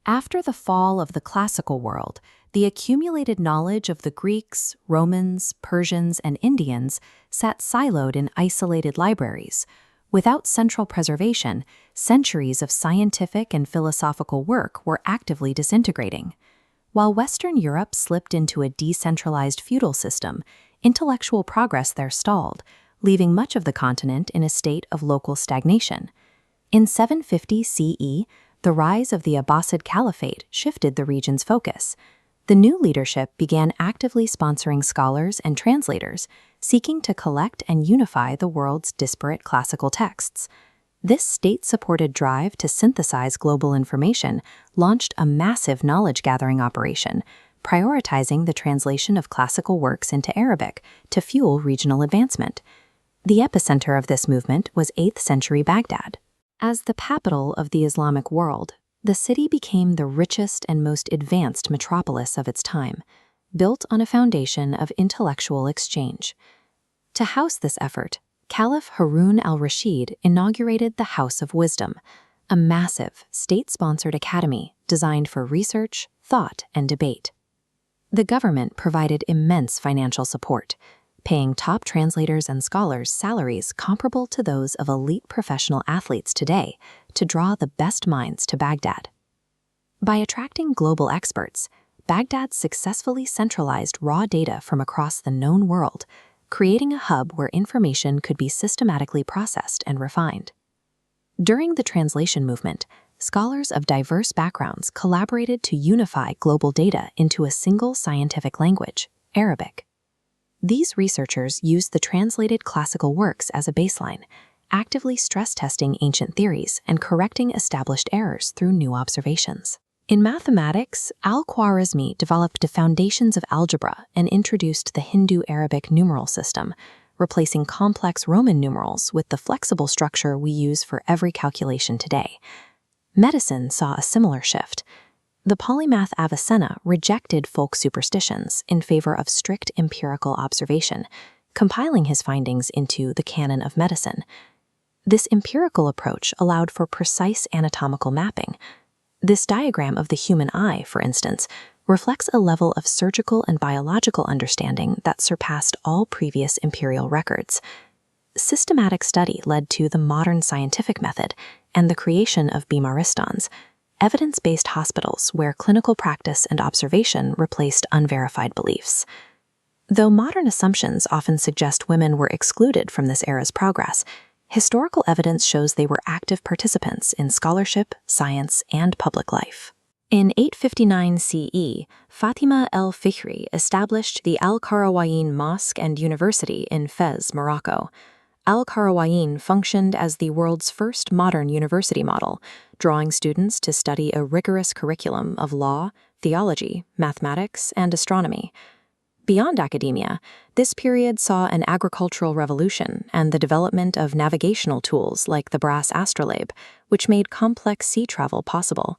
After the fall of the classical world, the accumulated knowledge of the Greeks, Romans, Persians, and Indians sat siloed in isolated libraries. Without central preservation, centuries of scientific and philosophical work were actively disintegrating. While Western Europe slipped into a decentralized feudal system, intellectual progress there stalled, leaving much of the continent in a state of local stagnation. In 750 CE, the rise of the Abbasid Caliphate shifted the region's focus. The new leadership began actively sponsoring scholars and translators, seeking to collect and unify the world's disparate classical texts. This state-supported drive to synthesize global information launched a massive knowledge-gathering operation, prioritizing the translation of classical works into Arabic to fuel regional advancement. The epicenter of this movement was 8th century Baghdad. As the capital of the Islamic world, the city became the richest and most advanced metropolis of its time, built on a foundation of intellectual exchange. To house this effort, Caliph Harun al-Rashid inaugurated the House of Wisdom, a massive, state-sponsored academy designed for research, thought, and debate. The government provided immense financial support, paying top translators and scholars salaries comparable to those of elite professional athletes today to draw the best minds to Baghdad. By attracting global experts, Baghdad successfully centralized raw data from across the known world, creating a hub where information could be systematically processed and refined. During the translation movement, scholars of diverse backgrounds collaborated to unify global data into a single scientific language, Arabic. These researchers used the translated classical works as a baseline, actively stress-testing ancient theories and correcting established errors through new observations. In mathematics, al-Khwarizmi developed the foundations of algebra and introduced the Hindu-Arabic numeral system, replacing complex Roman numerals with the flexible structure we use for every calculation today. Medicine saw a similar shift. The polymath Avicenna rejected folk superstitions in favor of strict empirical observation, compiling his findings into the Canon of Medicine. This empirical approach allowed for precise anatomical mapping. This diagram of the human eye, for instance, reflects a level of surgical and biological understanding that surpassed all previous imperial records. Systematic study led to the modern scientific method and the creation of Bimaristans, evidence-based hospitals where clinical practice and observation replaced unverified beliefs. Though modern assumptions often suggest women were excluded from this era's progress, historical evidence shows they were active participants in scholarship, science, and public life. In 859 CE, Fatima el-Fihri established the Al-Qarawiyyin Mosque and University in Fez, Morocco. Al-Qarawiyyin functioned as the world's first modern university model, drawing students to study a rigorous curriculum of law, theology, mathematics, and astronomy. Beyond academia, this period saw an agricultural revolution and the development of navigational tools like the brass astrolabe, which made complex sea travel possible.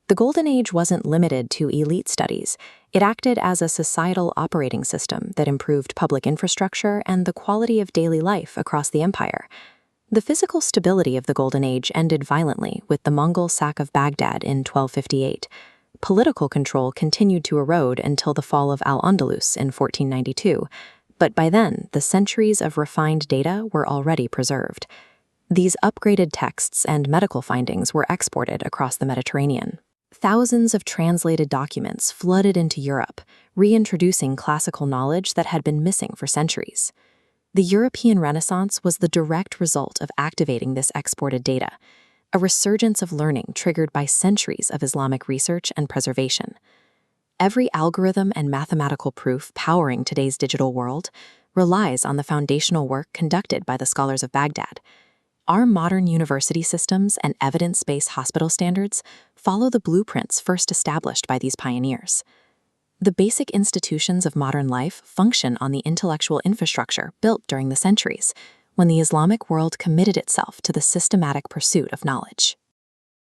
The Golden Age wasn't limited to elite studies. It acted as a societal operating system that improved public infrastructure and the quality of daily life across the empire. The physical stability of the Golden Age ended violently with the Mongol sack of Baghdad in 1258. Political control continued to erode until the fall of Al-Andalus in 1492, but by then, the centuries of refined data were already preserved. These upgraded texts and medical findings were exported across the Mediterranean. Thousands of translated documents flooded into Europe, reintroducing classical knowledge that had been missing for centuries. The European Renaissance was the direct result of activating this exported data, a resurgence of learning triggered by centuries of Islamic research and preservation. Every algorithm and mathematical proof powering today's digital world relies on the foundational work conducted by the scholars of Baghdad. Our modern university systems and evidence-based hospital standards follow the blueprints first established by these pioneers. The basic institutions of modern life function on the intellectual infrastructure built during the centuries, when the Islamic world committed itself to the systematic pursuit of knowledge.